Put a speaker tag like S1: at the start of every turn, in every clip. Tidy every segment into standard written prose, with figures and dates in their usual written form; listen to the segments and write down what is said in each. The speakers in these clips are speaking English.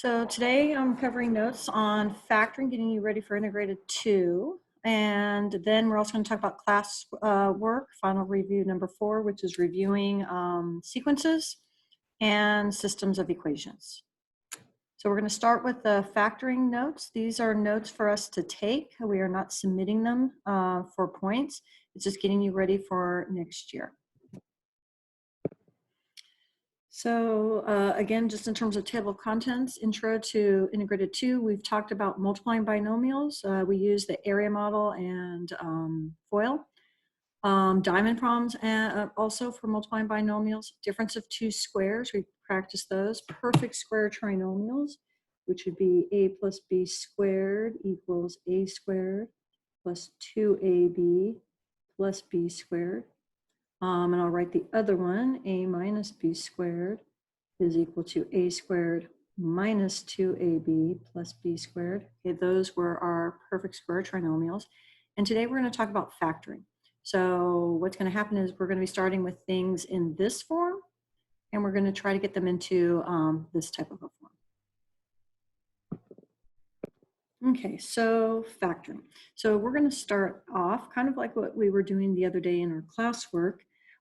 S1: So today I'm covering notes on factoring, getting you ready for integrated 2. And then we're also going to talk about class work, final review number 4, which is reviewing sequences and systems of equations. So we're going to start with the factoring notes. These are notes for us to take. We are not submitting them for points. It's just getting you ready for next year. So again, just in terms of table of contents, intro to integrated 2, we've talked about multiplying binomials. We use the area model and FOIL. Diamond problems also for multiplying binomials. Difference of 2 squares, we practice those. Perfect square trinomials, which would be a plus b squared equals a squared plus 2ab plus b squared. And I'll write the other one, a minus b squared is equal to a squared minus 2ab plus b squared. Okay, those were our perfect square trinomials. And today we're going to talk about factoring. So what's going to happen is we're going to be starting with things in this form, and we're going to try to get them into this type of a form. Okay, so factoring. So we're going to start off kind of like what we were doing the other day in our classwork,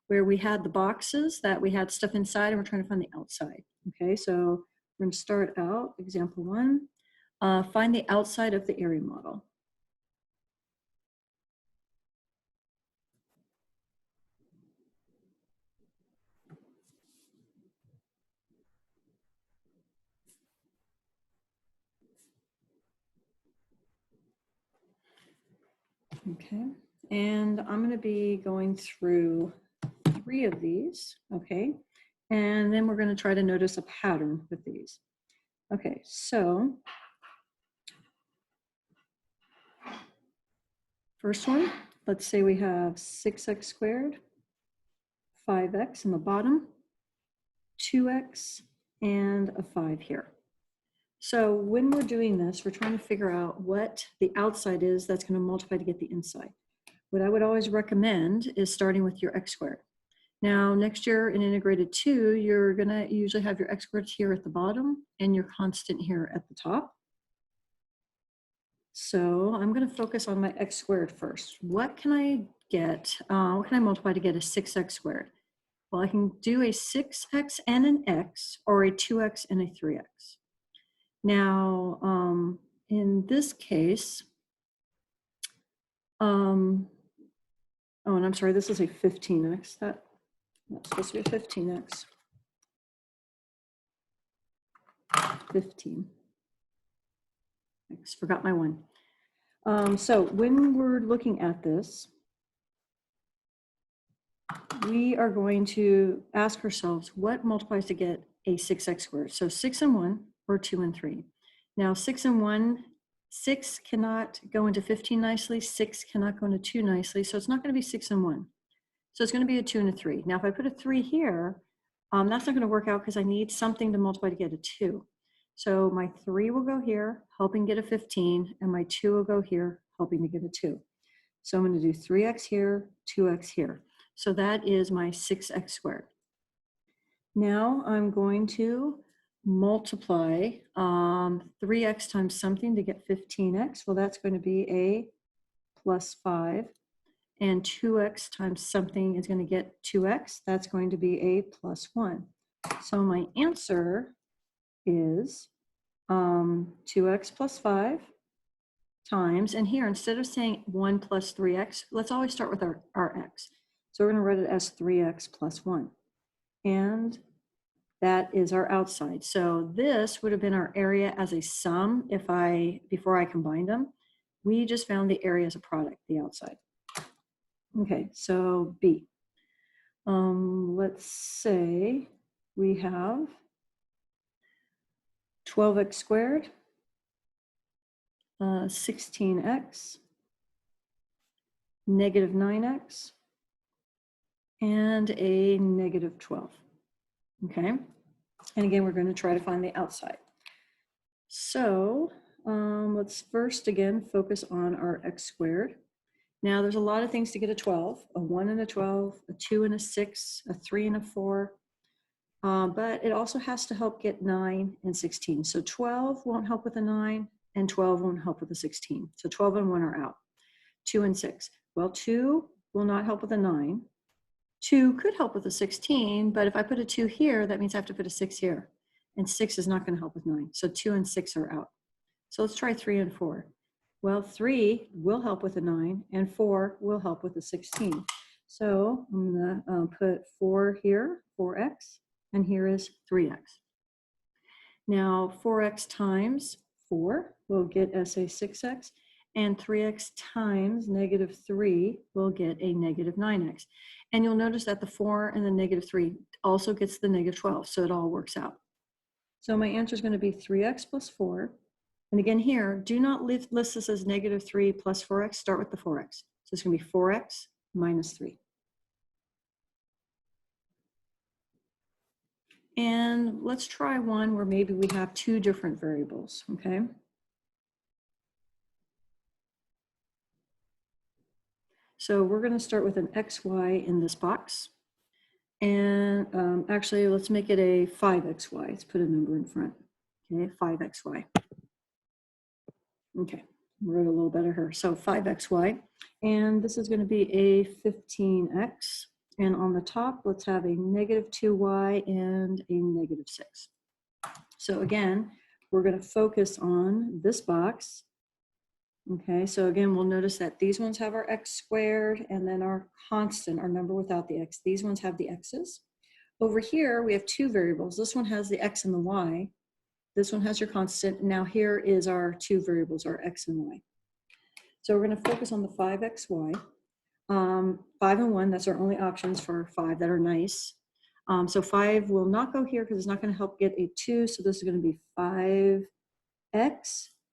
S1: where we had the boxes that we had stuff inside and we're trying to find the outside. Okay, so we're going to start out, example 1, find the outside of the area model. Okay, and I'm going to be going through 3 of these, okay, and then we're going to try to notice a pattern with these. Okay, so first one, let's say we have 6x squared, 5x in the bottom, 2x, and a 5 here. So when we're doing this, we're trying to figure out what the outside is that's going to multiply to get the inside. What I would always recommend is starting with your x squared. Now, next year in integrated 2, you're going to usually have your x squared here at the bottom and your constant here at the top. So I'm going to focus on my x squared first. What can I get? What can I multiply to get a 6x squared? Well, I can do a 6x and an x, or a 2x and a 3x. Now, in this case, oh, and I'm sorry, this is a 15x. That's supposed to be a 15x. 15. I forgot my 1. So when we're looking at this, we are going to ask ourselves what multiplies to get a 6x squared. So 6 and 1, or 2 and 3. Now 6 and 1, 6 cannot go into 15 nicely, 6 cannot go into 2 nicely, so it's not going to be 6 and 1. So it's going to be a 2 and a 3. Now if I put a 3 here, that's not going to work out because I need something to multiply to get a 2. So my 3 will go here, helping get a 15, and my 2 will go here, helping to get a 2. So I'm going to do 3x here, 2x here. So that is my 6x squared. Now I'm going to multiply 3x times something to get 15x. Well, that's going to be a plus 5. And 2x times something is going to get 2x. That's going to be a plus 1. So my answer is 2x plus 5 times, and here instead of saying 1 plus 3x, let's always start with our x. So we're going to write it as 3x plus 1. And that is our outside. So this would have been our area as a sum before I combined them. We just found the area as a product, the outside. Okay, so B. Let's say we have 12x squared, 16x, negative 9x, and a negative 12. Okay, and again, we're going to try to find the outside. So let's first again focus on our x squared. Now there's a lot of things to get a 12, a 1 and a 12, a 2 and a 6, a 3 and a 4. but it also has to help get 9 and 16. So 12 won't help with a 9, and 12 won't help with a 16. So 12 and 1 are out. 2 and 6. Well, 2 will not help with a 9. 2 could help with a 16, but if I put a 2 here, that means I have to put a 6 here. And 6 is not going to help with 9. So 2 and 6 are out. So let's try 3 and 4. Well, 3 will help with a 9, and 4 will help with a 16. So I'm going to put 4 here, 4x, and here is 3x. Now 4x times 4 will get us a 6x, and 3x times negative 3 will get a negative 9x. And you'll notice that the 4 and the negative 3 also gets the negative 12, so it all works out. So my answer is going to be 3x plus 4. And again here, do not list this as negative 3 plus 4x. Start with the 4x. So it's going to be 4x minus 3. And let's try one where maybe we have two different variables, okay? So we're going to start with an xy in this box. And actually, let's make it a 5xy. Let's put a number in front. Okay, 5xy. Okay, we're a little better here. So 5xy. And this is going to be a 15x. And on the top, let's have a negative 2y and a negative 6. So again, we're going to focus on this box. Okay, so again, we'll notice that these ones have our x squared and then our constant, our number without the x. These ones have the x's. Over here, we have two variables. This one has the x and the y. This one has your constant. Now here is our two variables, our x and y. So we're going to focus on the 5xy. 5 and 1, that's our only options for 5 that are nice. So 5 will not go here because it's not going to help get a 2. So this is going to be 5x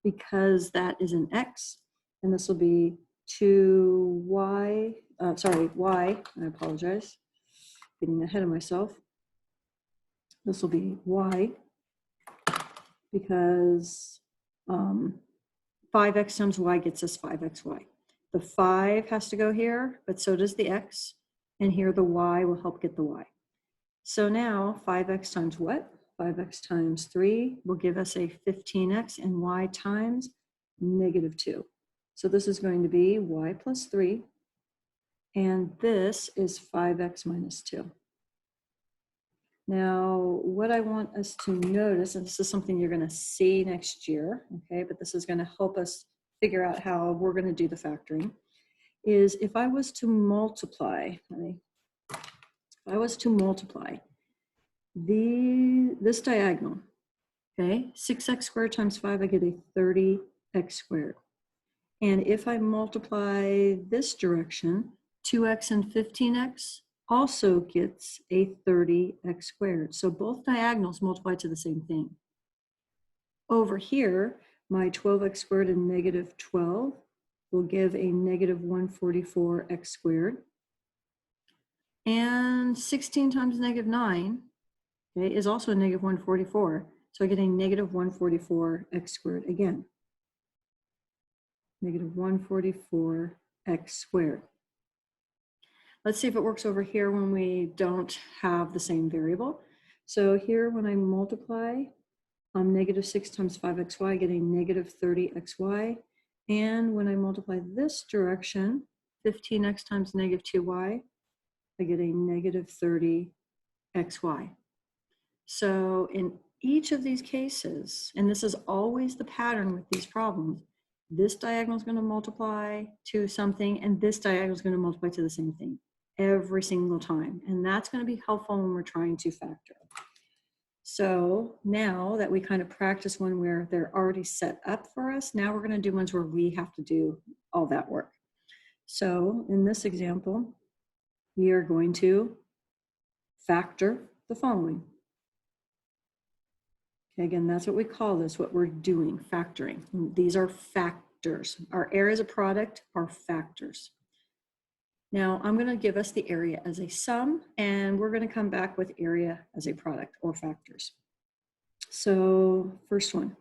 S1: because that is an x. And this will be 2y, y, I apologize, getting ahead of myself. This will be y because 5x times y gets us 5xy. The 5 has to go here, but so does the x. And here the y will help get the y. So now 5x times what? 5x times 3 will give us a 15x, and y times negative 2. So this is going to be y plus 3. And this is 5x minus 2. Now, what I want us to notice, and this is something you're going to see next year, okay, but this is going to help us figure out how we're going to do the factoring, is if I was to multiply, this diagonal, okay, 6x squared times 5, I get a 30x squared. And if I multiply this direction, 2x and 15x also gets a 30x squared. So both diagonals multiply to the same thing. Over here, my 12x squared and negative 12 will give a negative 144x squared. And 16 times negative 9, okay, is also a negative 144. So I get a negative 144x squared again. Negative 144x squared. Let's see if it works over here when we don't have the same variable. So here, when I multiply negative 6 times 5xy, I get a negative 30xy. And when I multiply this direction, 15x times negative 2y, I get a negative 30xy. So in each of these cases, and this is always the pattern with these problems, this diagonal is going to multiply to something, and this diagonal is going to multiply to the same thing every single time. And that's going to be helpful when we're trying to factor. So now that we kind of practice one where they're already set up for us, now we're going to do ones where we have to do all that work. So in this example, we are going to factor the following. Okay, again, that's what we call this, what we're doing, factoring. These are factors. Our areas of product are factors. Now I'm going to give us the area as a sum, and we're going to come back with area as a product or factors. So first one,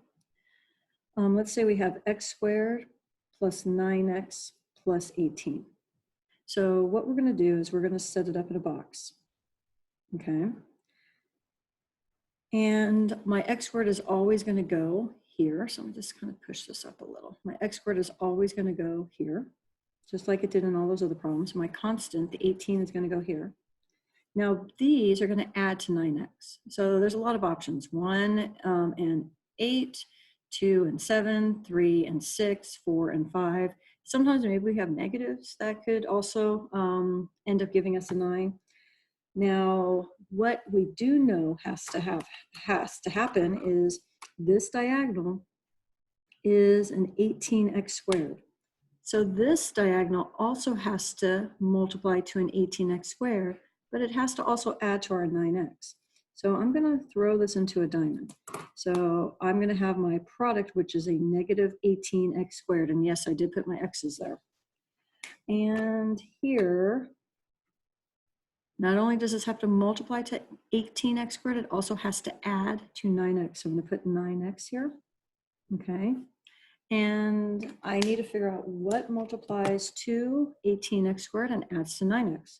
S1: let's say we have x squared plus 9x plus 18. So what we're going to do is we're going to set it up in a box. Okay. And my x squared is always going to go here. So I'm just kind of push this up a little. My x squared is always going to go here, just like it did in all those other problems. My constant, the 18, is going to go here. Now these are going to add to 9x. So there's a lot of options. 1 and 8, 2 and 7, 3 and 6, 4 and 5. Sometimes maybe we have negatives that could also end up giving us a 9. Now, what we do know has to happen is this diagonal is an 18x squared. So this diagonal also has to multiply to an 18x squared, but it has to also add to our 9x. So I'm going to throw this into a diamond. So I'm going to have my product, which is a negative 18x squared. And yes, I did put my x's there. And here, not only does this have to multiply to 18x squared, it also has to add to 9x. So I'm going to put 9x here. Okay. And I need to figure out what multiplies to 18x squared and adds to 9x.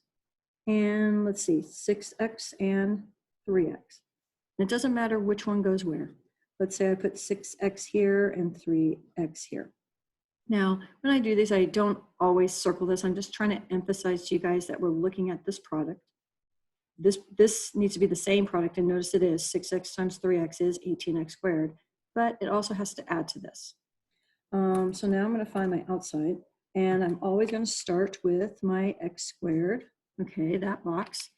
S1: And let's see, 6x and 3x. And it doesn't matter which one goes where. Let's say I put 6x here and 3x here. Now, when I do this, I don't always circle this. I'm just trying to emphasize to you guys that we're looking at this product. This needs to be the same product, and notice it is 6x times 3x is 18x squared, but it also has to add to this. So now I'm going to find my outside, and I'm always going to start with my x squared. Okay, that box.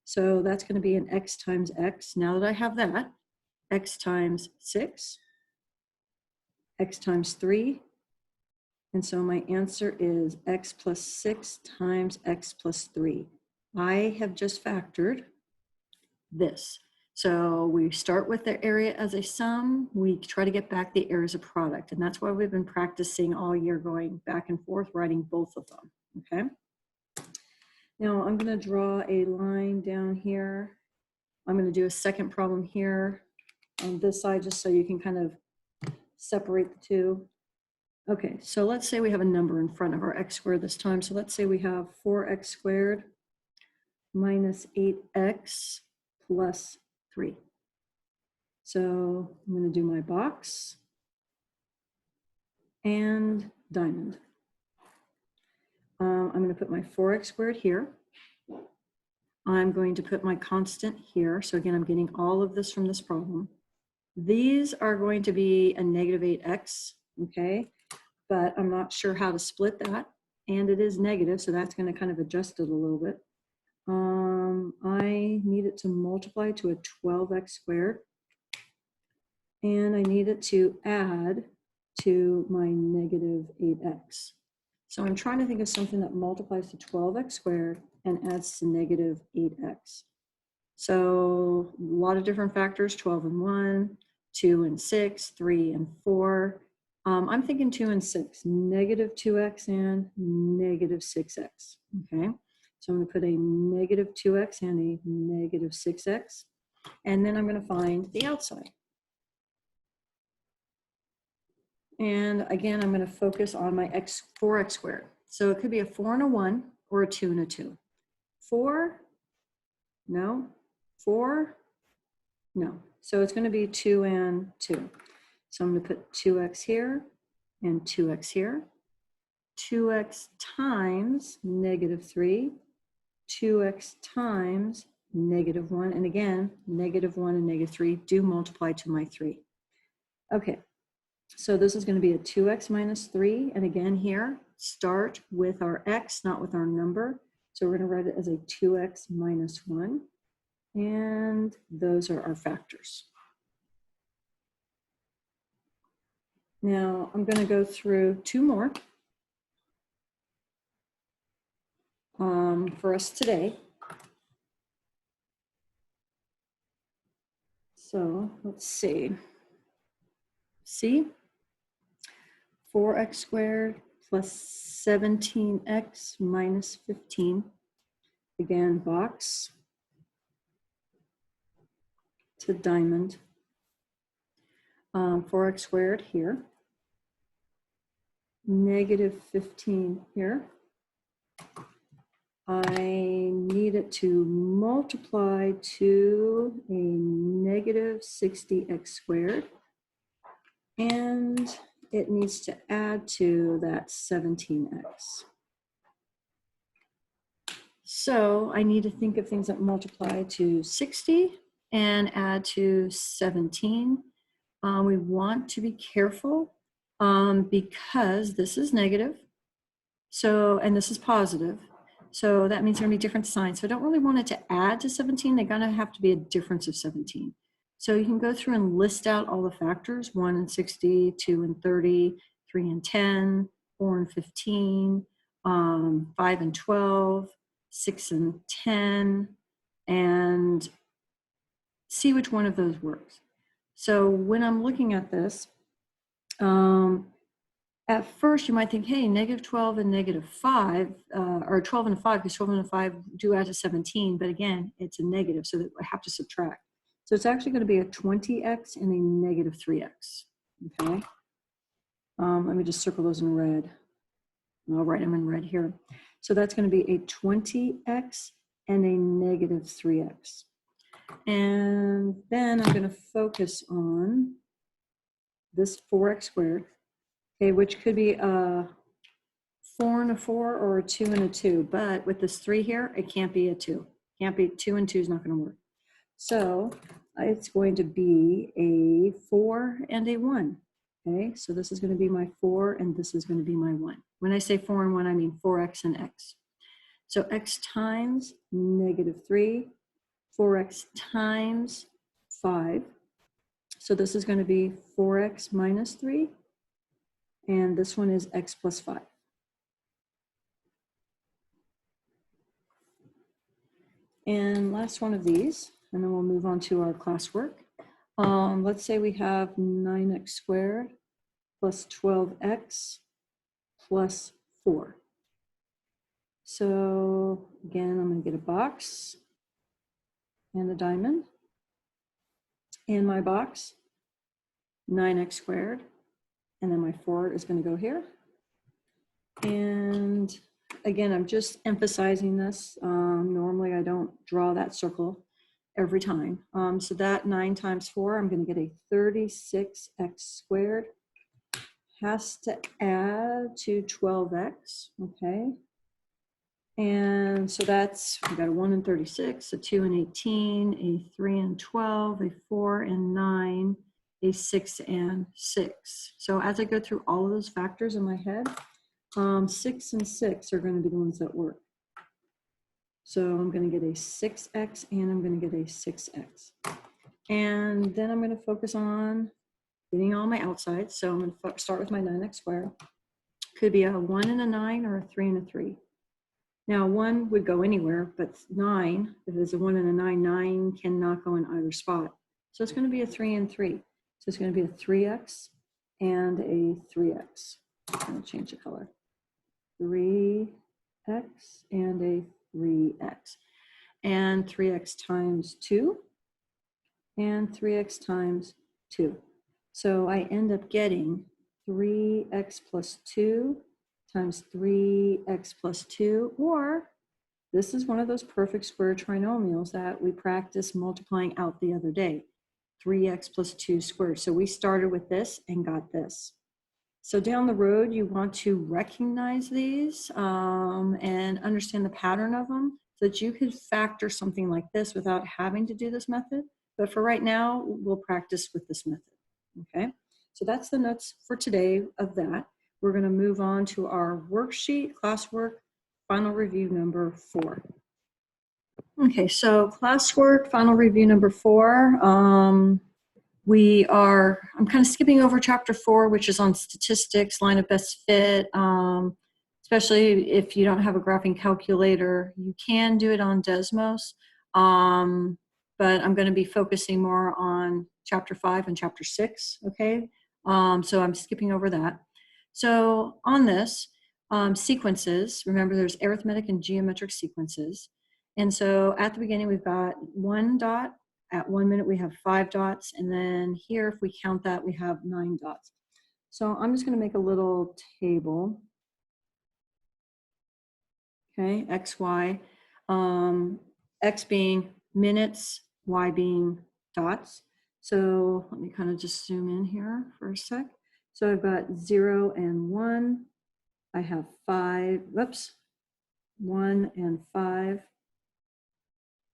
S1: So that's going to be an x times x. Now that I have that, x times 6, x times 3, and so my answer is x plus 6 times x plus 3. I have just factored this. So we start with the area as a sum. We try to get back the area as a product. And that's why we've been practicing all year, going back and forth, writing both of them. Okay. Now I'm going to draw a line down here. I'm going to do a second problem here on this side, just so you can kind of separate the two. Okay, so let's say we have a number in front of our x squared this time. So let's say we have 4x squared minus 8x plus 3. So I'm going to do my box and diamond. I'm going to put my 4x squared here. I'm going to put my constant here. So again, I'm getting all of this from this problem. These are going to be a negative 8x, okay? But I'm not sure how to split that. And it is negative, so that's going to kind of adjust it a little bit. I need it to multiply to a 12x squared. And I need it to add to my negative 8x. So I'm trying to think of something that multiplies to 12x squared and adds to negative 8x. So a lot of different factors, 12 and 1, 2 and 6, 3 and 4. I'm thinking 2 and 6, negative 2x and negative 6x, okay? So I'm going to put a negative 2x and a negative 6x, and then I'm going to find the outside. And again, I'm going to focus on my 4x squared. So it could be a 4 and a 1 or a 2 and a 2. 4, no. 4, no. So it's going to be 2 and 2. So I'm going to put 2x here and 2x here. 2x times negative 3. 2x times negative 1. And again, negative 1 and negative 3 do multiply to my 3. Okay. So this is going to be a 2x minus 3. And again here, start with our x, not with our number. So we're going to write it as a 2x minus 1. And those are our factors. Now I'm going to go through 2 more for us today. So let's see. See? 4x squared plus 17x minus 15. Again, box to diamond. 4x squared here. Negative 15 here. I need it to multiply to a negative 60x squared. And it needs to add to that 17x. So I need to think of things that multiply to 60 and add to 17. We want to be careful because this is negative. So, and this is positive. So that means there are going to be different signs. So I don't really want it to add to 17. They're going to have to be a difference of 17. So you can go through and list out all the factors, 1 and 60, 2 and 30, 3 and 10, 4 and 15, 5 and 12, 6 and 10, and see which one of those works. So when I'm looking at this, at first you might think, hey, negative 12 and negative 5, or 12 and 5, because 12 and 5 do add to 17, but again, it's a negative, so that I have to subtract. So it's actually going to be a 20x and a negative 3x, okay? Let me just circle those in red. I'll write them in red here. So that's going to be a 20x and a negative 3x. And then I'm going to focus on this 4x squared, okay, which could be a 4 and a 4 or a 2 and a 2. But with this 3 here, it can't be a 2. Can't be 2 and 2 is not going to work. So it's going to be a 4 and a 1. Okay, so this is going to be my 4 and this is going to be my 1. When I say 4 and 1, I mean 4x and x. So x times negative 3, 4x times 5. So this is going to be 4x minus 3. And this one is x plus 5. And last one of these, and then we'll move on to our classwork. Let's say we have 9x squared plus 12x plus 4. So again, I'm going to get a box and a diamond. In my box, 9x squared, and then my 4 is going to go here. And again, I'm just emphasizing this. Normally, I don't draw that circle every time. So that 9 times 4, I'm going to get a 36x squared. Has to add to 12x, okay? And so that's, we got a 1 and 36, a 2 and 18, a 3 and 12, a 4 and 9, a 6 and 6. So as I go through all of those factors in my head, 6 and 6 are going to be the ones that work. So I'm going to get a 6x and I'm going to get a 6x. And then I'm going to focus on getting all my outsides. So I'm going to start with my 9x squared. Could be a 1 and a 9 or a 3 and a 3. Now 1 would go anywhere, but 9, if it's a 1 and a 9, 9 cannot go in either spot. So it's going to be a 3 and 3. So it's going to be a 3x and a 3x. I'm going to change the color. 3x and a 3x. And 3x times 2 and 3x times 2. So I end up getting 3x plus 2 times 3x plus 2, or this is one of those perfect square trinomials that we practiced multiplying out the other day, 3x plus 2 squared. So we started with this and got this. So down the road, you want to recognize these and understand the pattern of them so that you could factor something like this without having to do this method. But for right now, we'll practice with this method, okay? So that's the notes for today of that. We're going to move on to our worksheet, classwork, final review number 4. Okay, so classwork, final review number 4. I'm kind of skipping over chapter 4, which is on statistics, line of best fit. Especially if you don't have a graphing calculator, you can do it on Desmos. But I'm going to be focusing more on chapter 5 and chapter 6, okay? So I'm skipping over that. So on this, sequences, remember there's arithmetic and geometric sequences. And so at the beginning, we've got 1 dot. At 1 minute, we have 5 dots. And then here, if we count that, we have 9 dots. So I'm just going to make a little table. okay, X, Y, X being minutes, Y being dots. So let me kind of just zoom in here for a sec. So I've got 0 and 1. I have 5, whoops, 1 and 5.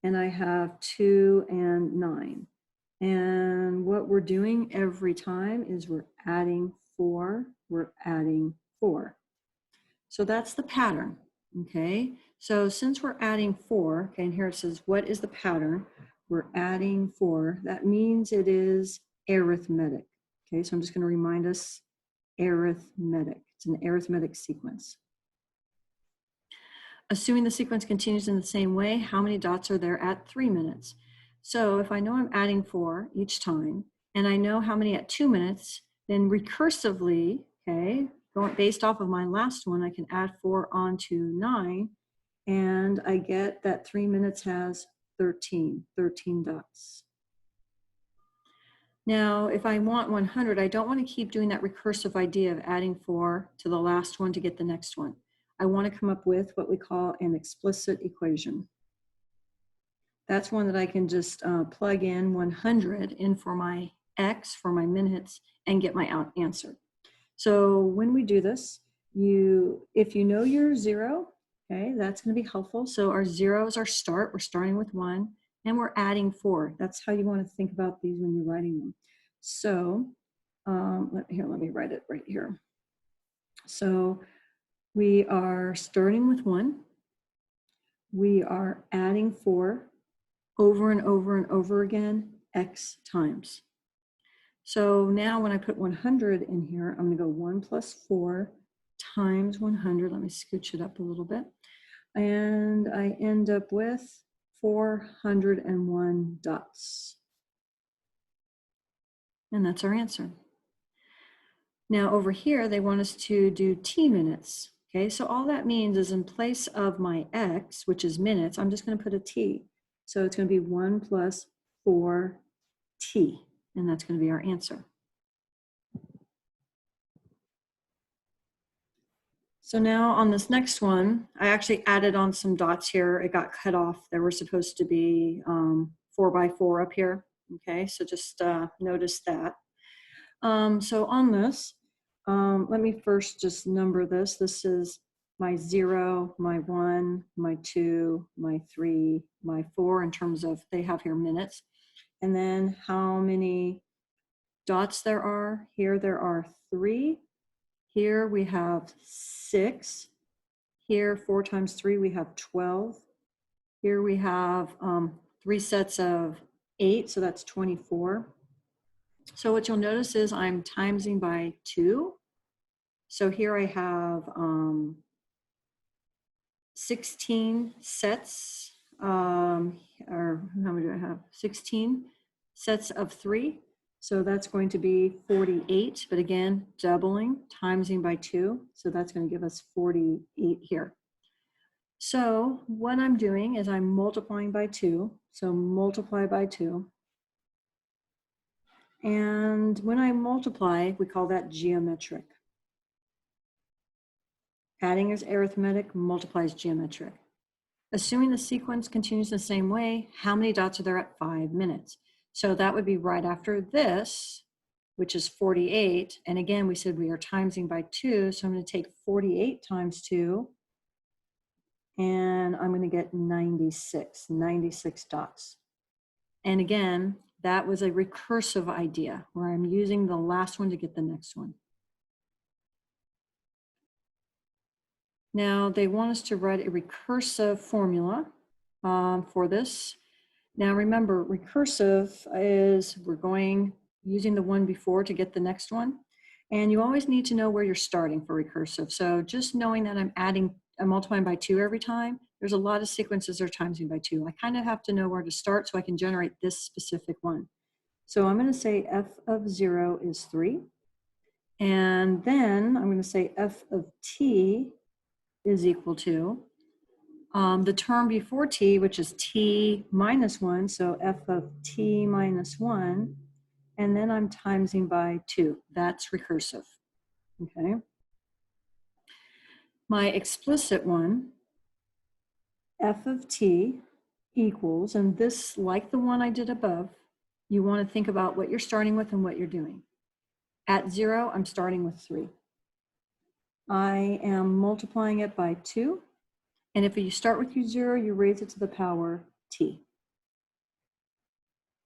S1: And I have 2 and 9. And what we're doing every time is we're adding 4, we're adding 4. So that's the pattern, okay? So since we're adding 4, okay, and here it says, what is the pattern? We're adding 4. That means it is arithmetic, okay? So I'm just going to remind us, arithmetic. It's an arithmetic sequence. Assuming the sequence continues in the same way, how many dots are there at 3 minutes? So if I know I'm adding 4 each time, and I know how many at 2 minutes, then recursively, okay, based off of my last one, I can add 4 onto 9, and I get that 3 minutes has 13 dots. Now, if I want 100, I don't want to keep doing that recursive idea of adding 4 to the last one to get the next one. I want to come up with what we call an explicit equation. That's one that I can just plug in 100 in for my X, for my minutes, and get my answer. So when we do this, if you know your 0, okay, that's going to be helpful. So our 0 is our start. We're starting with 1, and we're adding 4. That's how you want to think about these when you're writing them. So let me write it right here. So we are starting with 1. We are adding 4 over and over and over again, X times. So now when I put 100 in here, I'm going to go 1 plus 4 times 100. Let me scooch it up a little bit. And I end up with 401 dots. And that's our answer. Now over here, they want us to do T minutes. Okay, so all that means is in place of my X, which is minutes, I'm just going to put a T. So it's going to be 1 plus 4T, and that's going to be our answer. So now on this next one, I actually added on some dots here. It got cut off. There were supposed to be 4 by 4 up here. Okay, so just notice that. So on this, let me first just number this. This is my 0, my 1, my 2, my 3, my 4 in terms of, they have here minutes. And then how many dots there are. Here there are 3. Here we have 6. Here 4 times 3 we have 12. Here we have 3 sets of 8, so that's 24. So what you'll notice is I'm timesing by 2. So here I have 16 sets, or how many do I have? 16 sets of 3. So that's going to be 48, but again, doubling, timesing by 2. So that's going to give us 48 here. So what I'm doing is I'm multiplying by 2. So multiply by 2. And when I multiply, we call that geometric. Adding is arithmetic, multiplies geometric. Assuming the sequence continues the same way, how many dots are there at 5 minutes? So that would be right after this, which is 48. And again, we said we are timesing by 2. So I'm going to take 48 times 2. And I'm going to get 96 dots. And again, that was a recursive idea where I'm using the last one to get the next one. Now they want us to write a recursive formula for this. Now remember, recursive is we're going using the one before to get the next one. And you always need to know where you're starting for recursive. So just knowing that I'm multiplying by 2 every time, there's a lot of sequences that are timesing by 2. I kind of have to know where to start so I can generate this specific one. So I'm going to say f of 0 is 3. And then I'm going to say f of t is equal to the term before t, which is t minus 1, so f of t minus 1, and then I'm timesing by 2. That's recursive, okay? My explicit one f of t equals, and this, like the one I did above, you want to think about what you're starting with and what you're doing. At 0, I'm starting with 3. I am multiplying it by 2. And if you start with your 0, you raise it to the power t.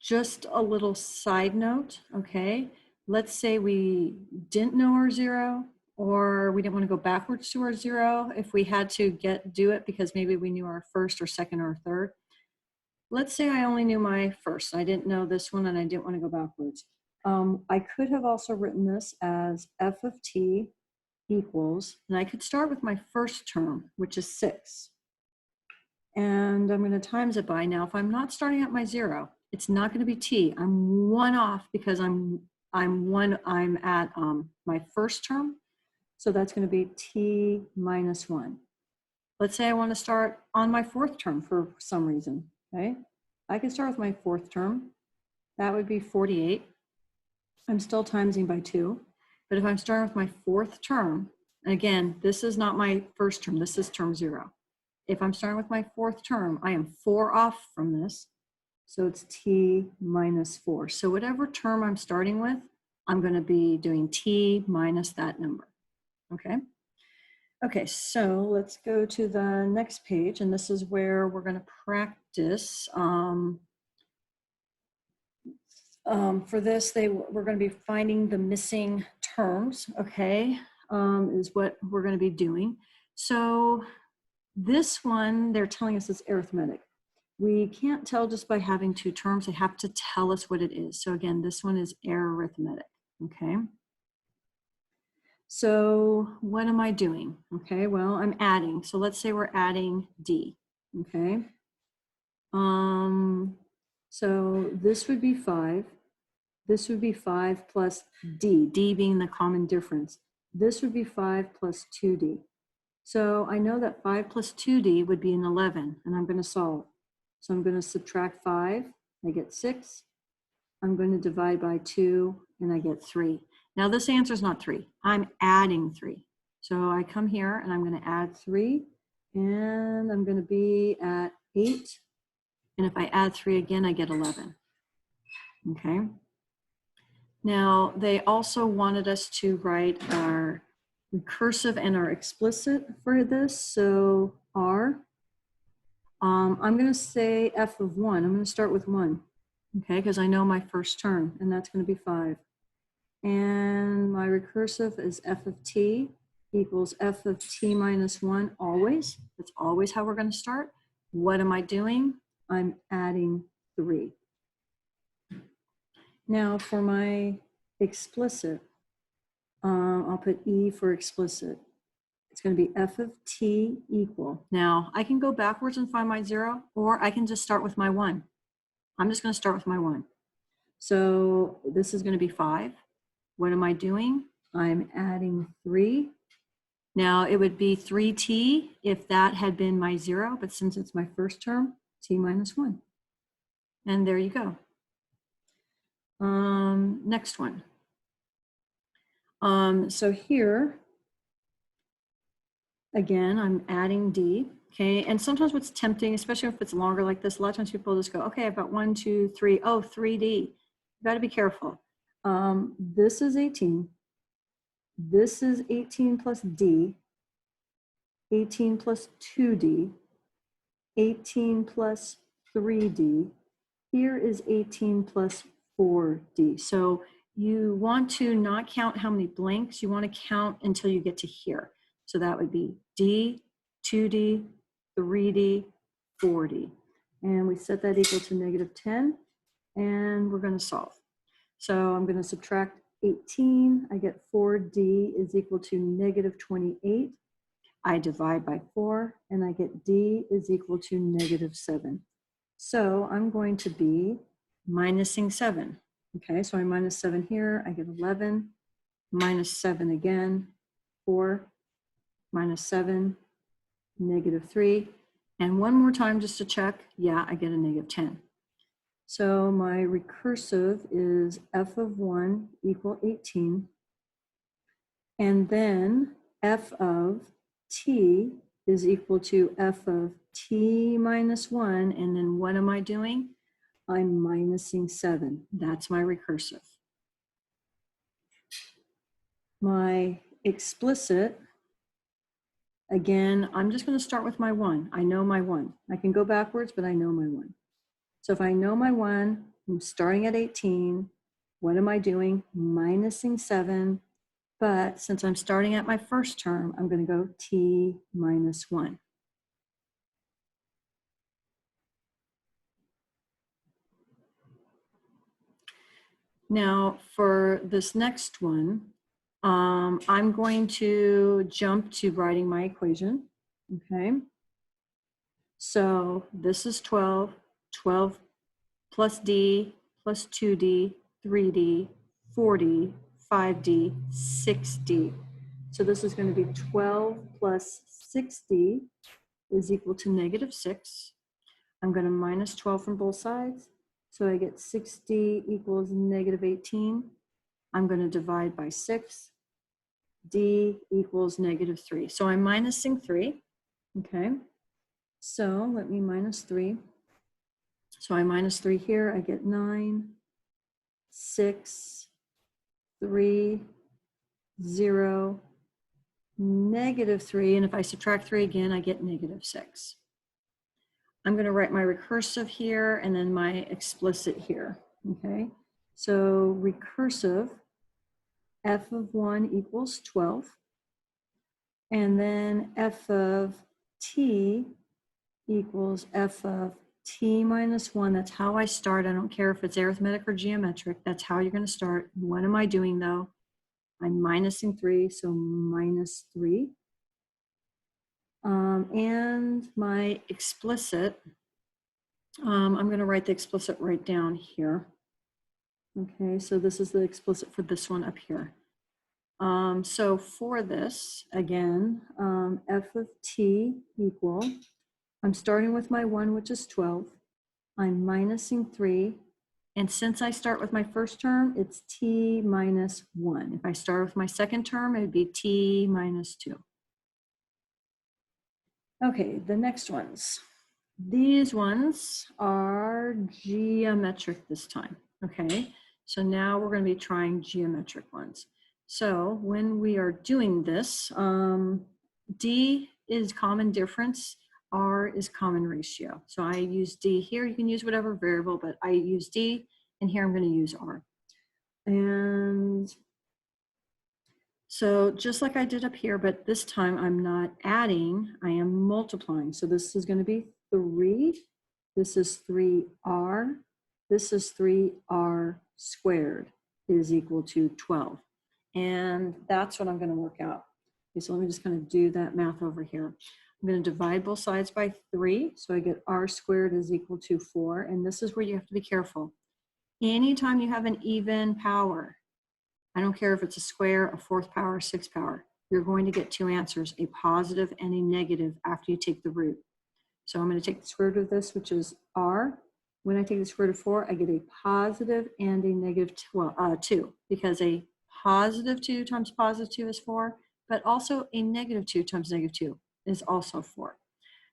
S1: Just a little side note, okay? Let's say we didn't know our 0, or we didn't want to go backwards to our 0 if we had to do it because maybe we knew our first or second or third. Let's say I only knew my first. I didn't know this one and I didn't want to go backwards. I could have also written this as f of t equals, and I could start with my first term, which is 6. And I'm going to times it by. Now, if I'm not starting at my 0, it's not going to be t. I'm 1 off because I'm at my first term. So that's going to be t minus 1. Let's say I want to start on my 4th term for some reason, okay? I can start with my 4th term. That would be 48. I'm still timesing by 2. But if I'm starting with my 4th term, and again, this is not my first term, this is term 0. If I'm starting with my 4th term, I am 4 off from this. So it's t minus 4. So whatever term I'm starting with, I'm going to be doing t minus that number, okay? Okay, so let's go to the next page, and this is where we're going to practice. For this, we're going to be finding the missing terms, okay, is what we're going to be doing. So this one, they're telling us is arithmetic. We can't tell just by having 2 terms. They have to tell us what it is. So again, this one is arithmetic, okay? So what am I doing? Okay, well, I'm adding. So let's say we're adding D, okay? So this would be 5. This would be 5 plus D, D being the common difference. This would be 5 plus 2D. So I know that 5 plus 2D would be an 11, and I'm going to solve. So I'm going to subtract 5, I get 6. I'm going to divide by 2, and I get 3. Now this answer is not 3. I'm adding 3. So I come here, and I'm going to add 3, and I'm going to be at 8. And if I add 3 again, I get 11. Okay. Now, they also wanted us to write our recursive and our explicit for this. So R, I'm going to say f of 1. I'm going to start with 1, okay, because I know my first term, and that's going to be 5. And my recursive is f of t equals f of t minus 1 always. That's always how we're going to start. What am I doing? I'm adding 3. Now for my explicit, I'll put E for explicit. It's going to be f of t equal. Now I can go backwards and find my 0, or I can just start with my 1. I'm just going to start with my 1. So this is going to be 5. What am I doing? I'm adding 3. Now it would be 3t if that had been my 0, but since it's my first term, t minus 1. And there you go. Next one. So here, again, I'm adding D, okay? And sometimes what's tempting, especially if it's longer like this, a lot of times people just go, okay, I've got 1, 2, 3, oh, 3D. You gotta be careful. This is 18. This is 18 plus D, 18 plus 2D, 18 plus 3D. Here is 18 plus 4D. So you want to not count how many blanks, you want to count until you get to here. So that would be D, 2D, 3D, 4D. And we set that equal to negative 10, and we're going to solve. So I'm going to subtract 18. I get 4D is equal to negative 28. I divide by 4, and I get D is equal to negative 7. So I'm going to be minusing 7. Okay, so I minus 7 here, I get 11, minus 7 again, 4, minus 7, negative 3, and one more time just to check, yeah, I get a negative 10. So my recursive is f of 1 equal 18, and then f of t is equal to f of t minus 1. And then what am I doing? I'm minusing 7. That's my recursive. My explicit, again, I'm just going to start with my 1. I know my 1. I can go backwards, but I know my 1. So if I know my 1, I'm starting at 18. What am I doing? Minusing 7. But since I'm starting at my first term, I'm going to go t minus 1. Now, for this next one, I'm going to jump to writing my equation, okay? So this is 12, 12 plus d plus 2d, 3d, 4d, 5d, 6d. So this is going to be 12 plus 6d is equal to negative 6. I'm going to minus 12 from both sides. So I get 6d equals negative 18. I'm going to divide by 6. D equals negative 3. So I'm minusing 3. Okay. So let me minus 3. So I minus 3 here. I get 9, 6, 3, 0, negative 3. And if I subtract 3 again, I get negative 6. I'm going to write my recursive here and then my explicit here. Okay. So recursive, f of 1 equals 12. And then f of t equals f of t minus 1. That's how I start. I don't care if it's arithmetic or geometric. That's how you're going to start. What am I doing though? I'm minusing 3, so minus 3. And my explicit, I'm going to write the explicit right down here. Okay, so this is the explicit for this one up here. So for this, again, f of t equal, I'm starting with my 1, which is 12. I'm minusing 3. And since I start with my first term, it's t minus 1. If I start with my second term, it would be t minus 2. Okay, the next ones. These ones are geometric this time. Okay, so now we're going to be trying geometric ones. So when we are doing this, D is common difference, R is common ratio. So I use D here. You can use whatever variable, but I use D, and here I'm going to use R. And so just like I did up here, but this time I'm not adding, I am multiplying. So this is going to be 3. This is 3R. This is 3R squared is equal to 12. And that's what I'm going to work out. Okay, so let me just kind of do that math over here. I'm going to divide both sides by 3. So I get R squared is equal to 4. And this is where you have to be careful. Anytime you have an even power, I don't care if it's a square, a fourth power, 6th power, you're going to get 2 answers, a positive and a negative after you take the root. So I'm going to take the square root of this, which is R. When I take the square root of 4, I get a positive and a negative 2, because a positive 2 times positive 2 is 4, but also a negative 2 times negative 2 is also 4.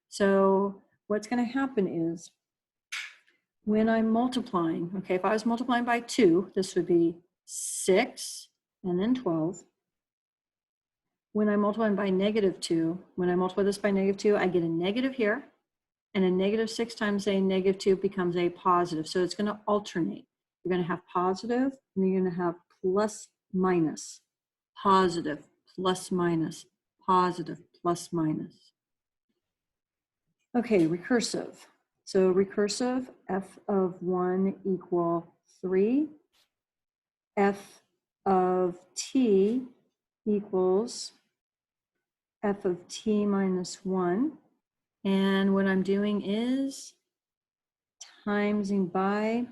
S1: So what's going to happen is when I'm multiplying, okay, if I was multiplying by 2, this would be 6 and then 12. When I multiply by negative 2, when I multiply this by negative 2, I get a negative here, and a negative 6 times a negative 2 becomes a positive. So it's going to alternate. You're going to have positive, and you're going to have plus minus, positive, plus minus, positive, plus minus. Okay, recursive. So recursive, f of 1 equal 3. F of t equals f of t minus 1. And what I'm doing is timesing by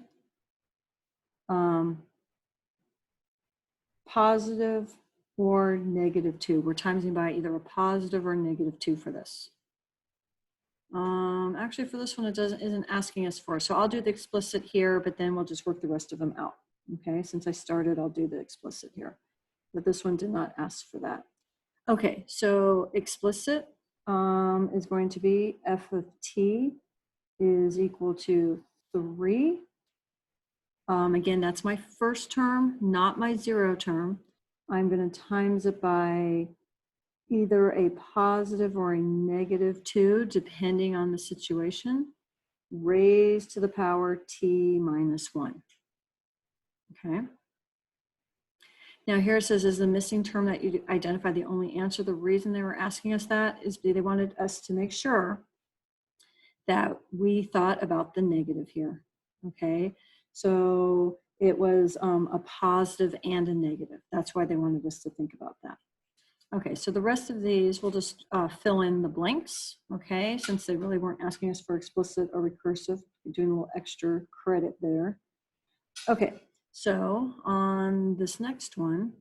S1: positive or negative 2. We're timesing by either a positive or negative 2 for this. Actually, for this one, it isn't asking us for. So I'll do the explicit here, but then we'll just work the rest of them out. Okay, since I started, I'll do the explicit here. But this one did not ask for that. Okay, so explicit, is going to be f of t is equal to 3. Again, that's my first term, not my 0 term. I'm going to times it by either a positive or a negative 2, depending on the situation, raised to the power t minus 1. Okay. Now here it says, is the missing term that you identified the only answer? The reason they were asking us that is they wanted us to make sure that we thought about the negative here. Okay, so it was a positive and a negative. That's why they wanted us to think about that. Okay, so the rest of these, we'll just fill in the blanks, okay, since they really weren't asking us for explicit or recursive, we're doing a little extra credit there. Okay, so on this next one,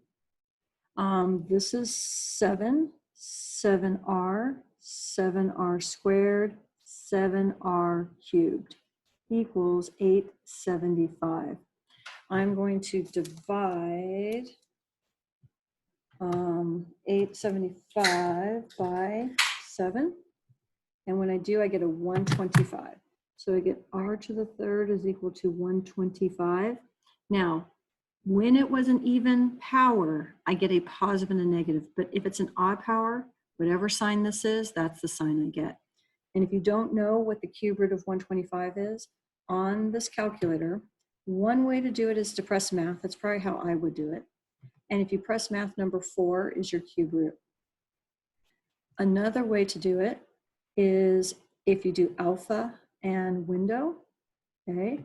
S1: this is 7, 7r, 7r squared, 7r cubed equals 875. I'm going to divide 875 by 7. And when I do, I get a 125. So I get r to the third is equal to 125. Now, when it was an even power, I get a positive and a negative. But if it's an odd power, whatever sign this is, that's the sign I get. And if you don't know what the cube root of 125 is, on this calculator, one way to do it is to press math. That's probably how I would do it. And if you press math, number 4 is your cube root. Another way to do it is if you do alpha and window, okay?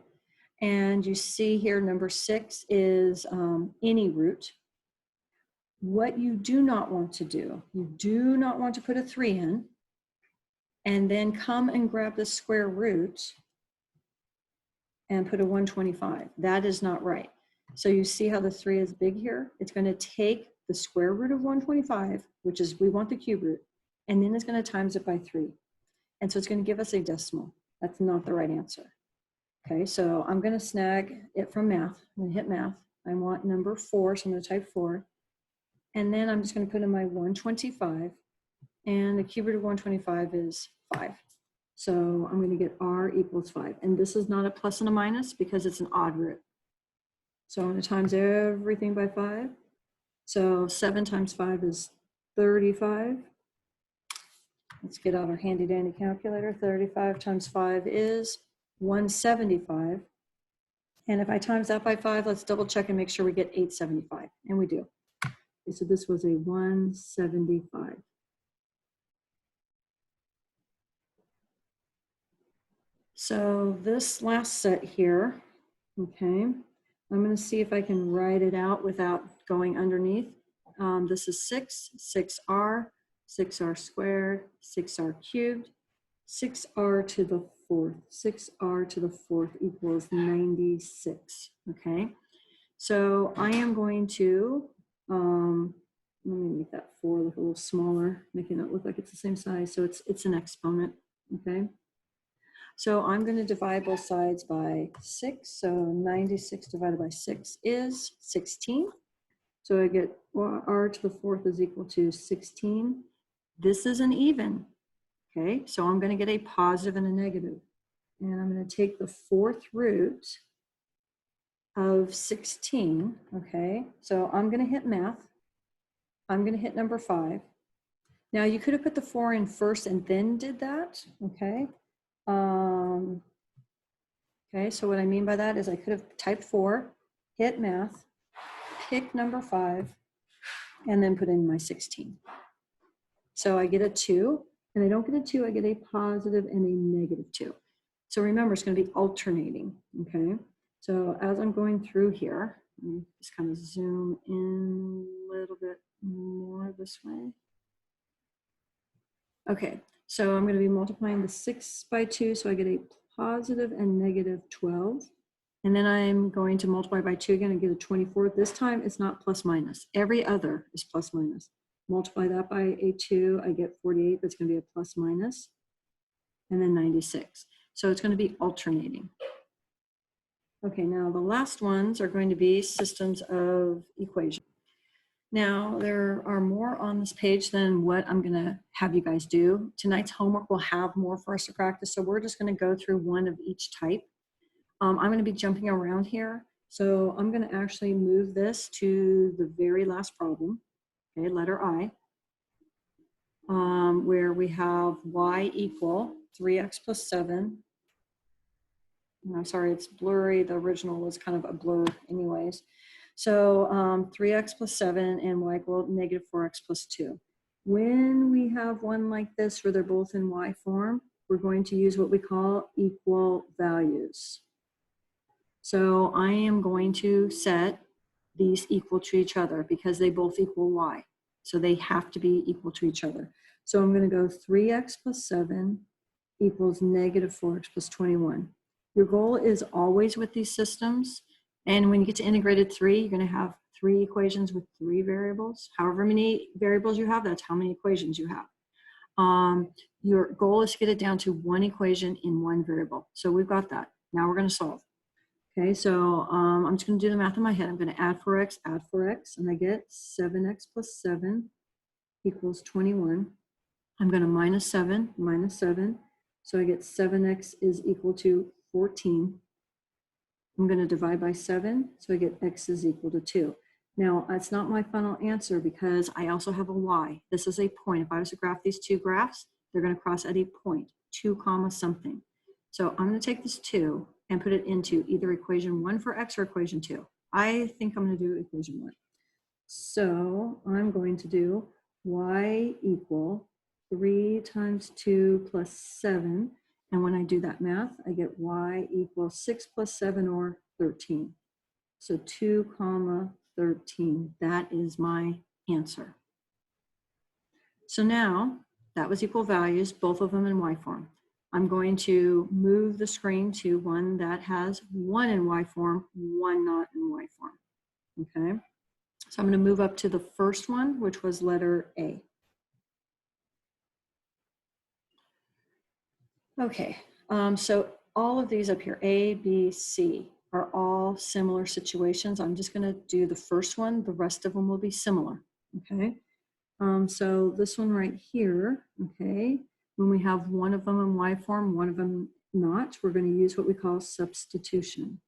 S1: And you see here, number 6 is any root. What you do not want to do, you do not want to put a 3 in and then come and grab the square root and put a 125. That is not right. So you see how the 3 is big here? It's going to take the square root of 125, which is, we want the cube root, and then it's going to times it by 3. And so it's going to give us a decimal. That's not the right answer. Okay, so I'm going to snag it from math. I'm going to hit math. I want number 4, so I'm going to type 4. And then I'm just going to put in my 125. And the cube root of 125 is 5. So I'm going to get r equals 5. And this is not a plus and a minus because it's an odd root. So I'm going to times everything by 5. So 7 times 5 is 35. Let's get out our handy dandy calculator. 35 times 5 is 175. And if I times that by 5, let's double check and make sure we get 875. And we do. Okay, so this was a 175. So this last set here, okay, I'm going to see if I can write it out without going underneath. This is 6, 6r, 6r squared, 6r cubed, 6r to the 4th. 6r to the 4th equals 96, okay? So I am going to, let me make that 4 look a little smaller, making it look like it's the same size. So it's an exponent, okay? So I'm going to divide both sides by 6. So 96 divided by 6 is 16. So I get r to the 4th is equal to 16. This is an even. Okay, so I'm going to get a positive and a negative. And I'm going to take the 4th root of 16. Okay, so I'm going to hit math. I'm going to hit number 5. Now you could have put the 4 in first and then did that. Okay. Okay, so what I mean by that is I could have typed 4, hit math, pick number 5, and then put in my 16. So I get a 2, and I don't get a 2, I get a positive and a negative 2. So remember, it's going to be alternating, okay? So as I'm going through here, let me just kind of zoom in a little bit more this way. Okay, so I'm going to be multiplying the 6 by 2, so I get a positive and negative 12. And then I'm going to multiply by 2 again and get a 24. This time it's not plus minus. Every other is plus minus. Multiply that by a 2, I get 48, but it's going to be a plus minus. And then 96. So it's going to be alternating. Okay, now the last ones are going to be systems of equation. Now, there are more on this page than what I'm gonna have you guys do. Tonight's homework will have more for us to practice, so we're just gonna go through one of each type. I'm gonna be jumping around here, so I'm gonna actually move this to the very last problem, okay, letter I, where we have y equal 3x plus 7. I'm sorry, it's blurry. The original was kind of a blur anyways. So 3x plus 7 and y equal negative 4x plus 2. When we have one like this where they're both in y form, we're going to use what we call equal values. So I am going to set these equal to each other because they both equal y. So they have to be equal to each other. So I'm going to go 3x plus 7 equals negative 4x plus 21. Your goal is always with these systems. And when you get to integrated 3, you're going to have 3 equations with 3 variables. However many variables you have, that's how many equations you have. Your goal is to get it down to 1 equation in 1 variable. So we've got that. Now we're going to solve. Okay, so I'm just going to do the math in my head. I'm going to add 4x, and I get 7x plus 7 equals 21. I'm going to minus 7, so I get 7x is equal to 14. I'm going to divide by 7, so I get x is equal to 2. Now, that's not my final answer because I also have a y. This is a point. If I was to graph these two graphs, they're going to cross at a point, 2 comma something. So I'm going to take this 2 and put it into either equation 1 for x or equation 2. I think I'm going to do equation 1. So I'm going to do y equal 3 times 2 plus 7. And when I do that math, I get y equals 6 plus 7 or 13. So 2 comma 13, that is my answer. So now that was equal values, both of them in y form. I'm going to move the screen to one that has 1 in y form, 1 not in y form, okay? So I'm going to move up to the first one, which was letter A. Okay, so all of these up here, A, B, C, are all similar situations. I'm just going to do the first one. The rest of them will be similar, okay? So this one right here, okay, when we have one of them in y form, one of them not, we're going to use what we call substitution.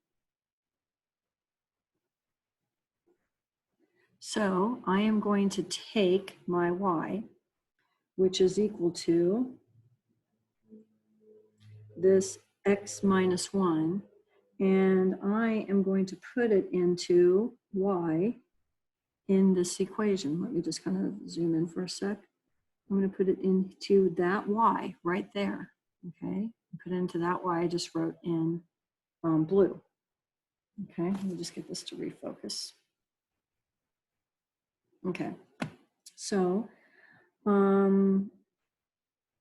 S1: So I am going to take my y, which is equal to this x minus 1, and I am going to put it into y in this equation. Let me just kind of zoom in for a sec. I'm going to put it into that y right there, okay? Put it into that y I just wrote in blue. Okay, let me just get this to refocus. Okay, so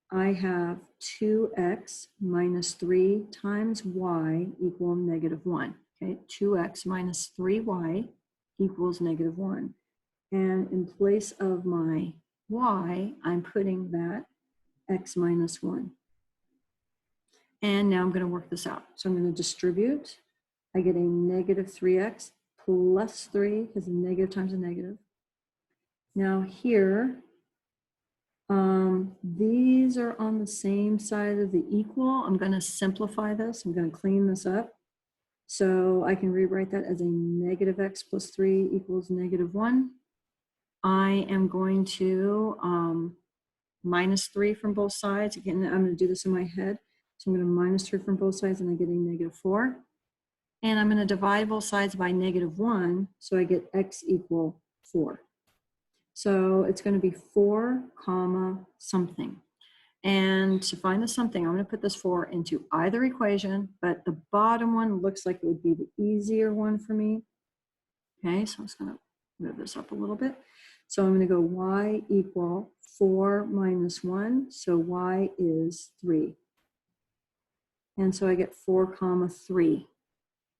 S1: I have 2x minus 3 times y equal negative 1. Okay, 2x minus 3y equals negative 1. And in place of my y, I'm putting that x minus 1. And now I'm going to work this out. So I'm going to distribute. I get a negative 3x plus 3, because negative times a negative. Now here, these are on the same side of the equal. I'm going to simplify this. I'm going to clean this up. So I can rewrite that as a negative x plus 3 equals negative 1. I am going to minus 3 from both sides. Again, I'm going to do this in my head. So I'm going to minus 3 from both sides, and I get a negative 4. And I'm going to divide both sides by negative 1, so I get x equal 4. So it's going to be 4 comma something. And to find the something, I'm going to put this 4 into either equation, but the bottom one looks like it would be the easier one for me. Okay, so I'm just going to move this up a little bit. So I'm going to go y equal 4 minus 1, so y is 3. And so I get 4 comma 3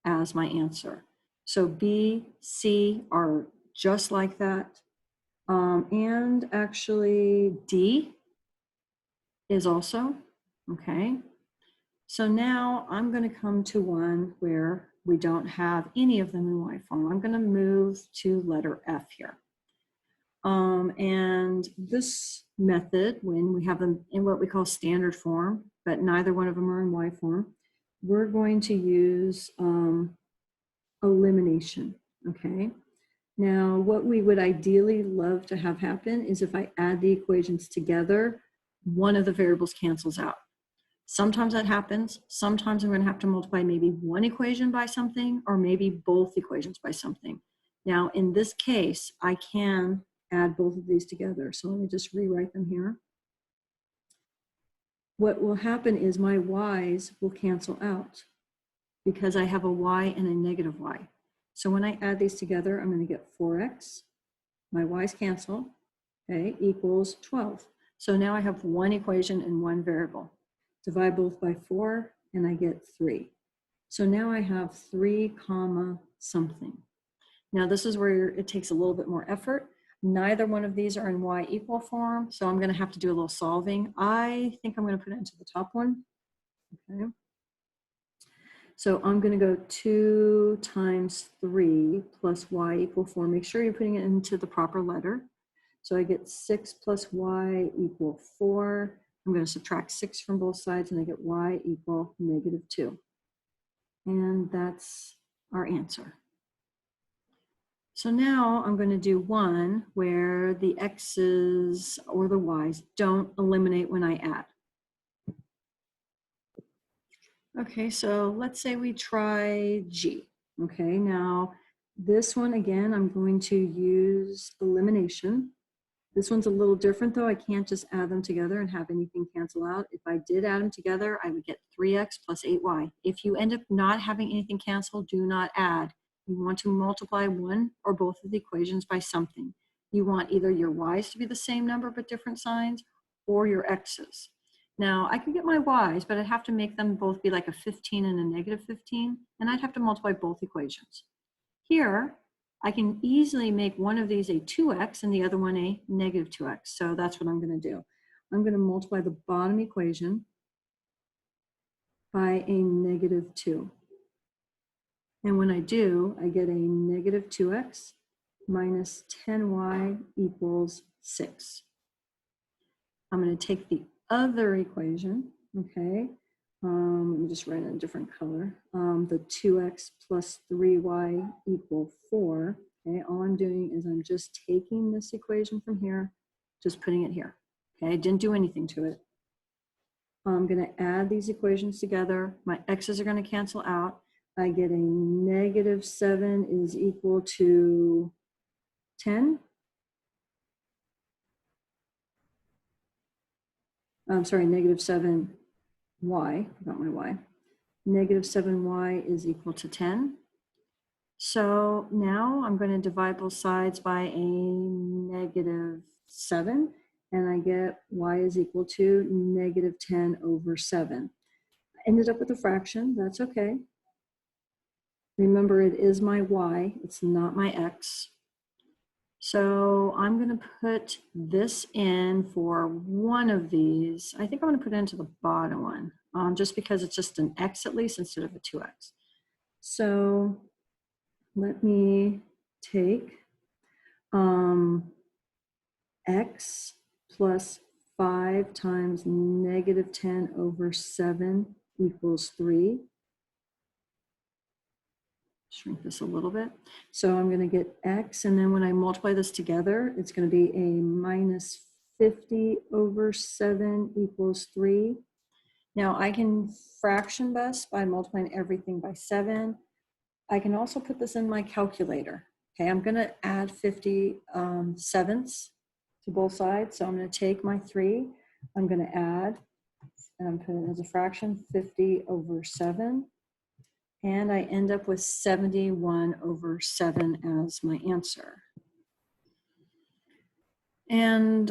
S1: as my answer. So B, C are just like that. And actually D is also, okay. So now I'm going to come to one where we don't have any of them in y form. I'm going to move to letter F here. And this method, when we have them in what we call standard form, but neither one of them are in Y form, we're going to use elimination, okay? Now, what we would ideally love to have happen is if I add the equations together, one of the variables cancels out. Sometimes that happens. Sometimes I'm going to have to multiply maybe one equation by something or maybe both equations by something. Now, in this case, I can add both of these together. So let me just rewrite them here. What will happen is my y's will cancel out because I have a y and a negative y. So when I add these together, I'm going to get 4x. My y's cancel, okay, equals 12. So now I have one equation and one variable. Divide both by 4, and I get 3. So now I have 3 comma something. Now this is where it takes a little bit more effort. Neither one of these are in y equal form, so I'm going to have to do a little solving. I think I'm going to put it into the top one. Okay. So I'm going to go 2 times 3 plus y equal 4. Make sure you're putting it into the proper letter. So I get 6 plus y equal 4. I'm going to subtract 6 from both sides, and I get y equal negative 2. And that's our answer. So now I'm going to do one where the x's or the y's don't eliminate when I add. Okay, so let's say we try G. Okay, now this one again, I'm going to use elimination. This one's a little different though. I can't just add them together and have anything cancel out. If I did add them together, I would get 3x plus 8y. If you end up not having anything cancel, do not add. You want to multiply one or both of the equations by something. You want either your y's to be the same number but different signs, or your x's. Now, I could get my y's, but I'd have to make them both be like a 15 and a negative 15, and I'd have to multiply both equations. Here, I can easily make one of these a 2x and the other one a negative 2x. So that's what I'm going to do. I'm going to multiply the bottom equation by a negative 2. And when I do, I get a negative 2x minus 10y equals 6. I'm going to take the other equation, okay? Let me just write it in a different color. The 2x plus 3y equal 4. Okay, all I'm doing is I'm just taking this equation from here, just putting it here. Okay, I didn't do anything to it. I'm going to add these equations together. My x's are going to cancel out. I get a negative 7 is equal to 10. I'm sorry, negative 7y, forgot my y. Negative 7y is equal to 10. So now I'm going to divide both sides by a negative 7, and I get y is equal to negative 10 over 7. I ended up with a fraction. That's okay. Remember, it is my y. It's not my x. So I'm going to put this in for one of these. I think I'm going to put it into the bottom one, just because it's just an x at least instead of a 2x. So let me take x plus 5 times negative 10 over 7 equals 3. Shrink this a little bit. So I'm going to get x, and then when I multiply this together, it's going to be a minus 50 over 7 equals 3. Now I can fraction best by multiplying everything by 7. I can also put this in my calculator. Okay, I'm going to add 50 sevenths to both sides. So I'm going to take my 3. I'm going to add, and I'm putting it as a fraction, 50 over 7. And I end up with 71 over 7 as my answer. And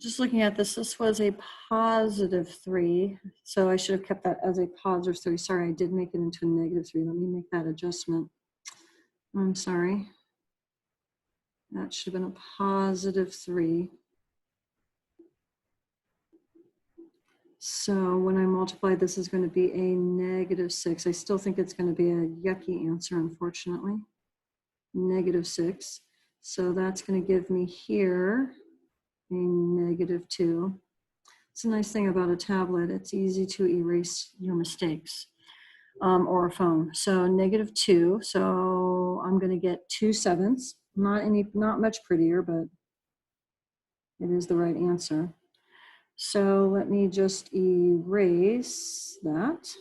S1: just looking at this, this was a positive 3. So I should have kept that as a positive 3. Sorry, I did make it into a negative 3. Let me make that adjustment. I'm sorry. That should have been a positive 3. So when I multiply, this is going to be a negative 6. I still think it's going to be a yucky answer, unfortunately. Negative 6. So that's going to give me here a -2. It's a nice thing about a tablet. It's easy to erase your mistakes, or a phone. So -2. So I'm going to get 2/7. Not much prettier, but it is the right answer. So let me just erase that.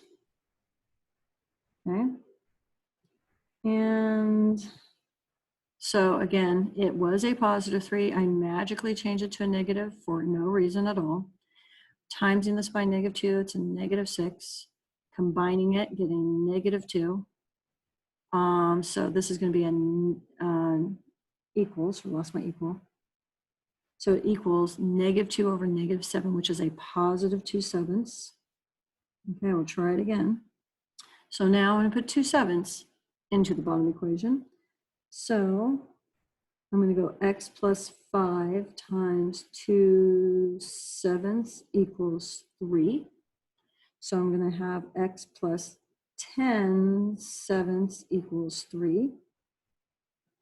S1: Okay. And so again, it was a +3. I magically changed it to a negative for no reason at all. Timesing this by -2, it's a -6. Combining it, getting -2. So this is going to be an equals, we lost my equal. So it equals -2 over -7, which is a +2/7. Okay, we'll try it again. So now I'm going to put 2/7 into the bottom equation. So I'm going to go x plus 5 times 2/7 equals 3. So I'm going to have x plus 10/7 equals 3.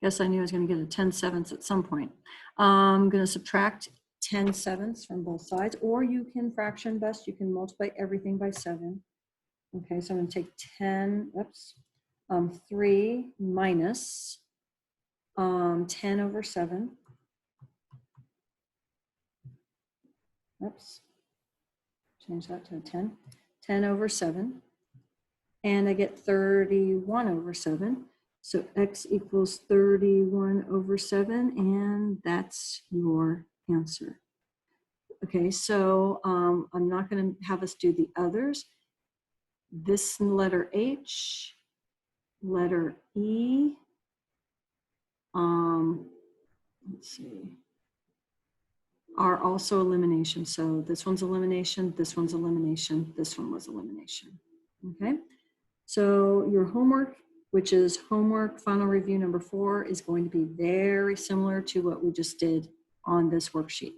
S1: Guess I knew I was going to get a 10/7 at some point. I'm going to subtract 10/7 from both sides, or you can fraction best. You can multiply everything by 7. Okay, so I'm going to take 3 minus 10 over 7. Oops, change that to a 10. 10 over 7. And I get 31 over 7. So x equals 31 over 7, and that's your answer. Okay, so I'm not going to have us do the others. This letter H, letter E, let's see, are also elimination. So this one's elimination, this one's elimination, this one was elimination. Okay, so your homework, which is homework final review number 4, is going to be very similar to what we just did on this worksheet.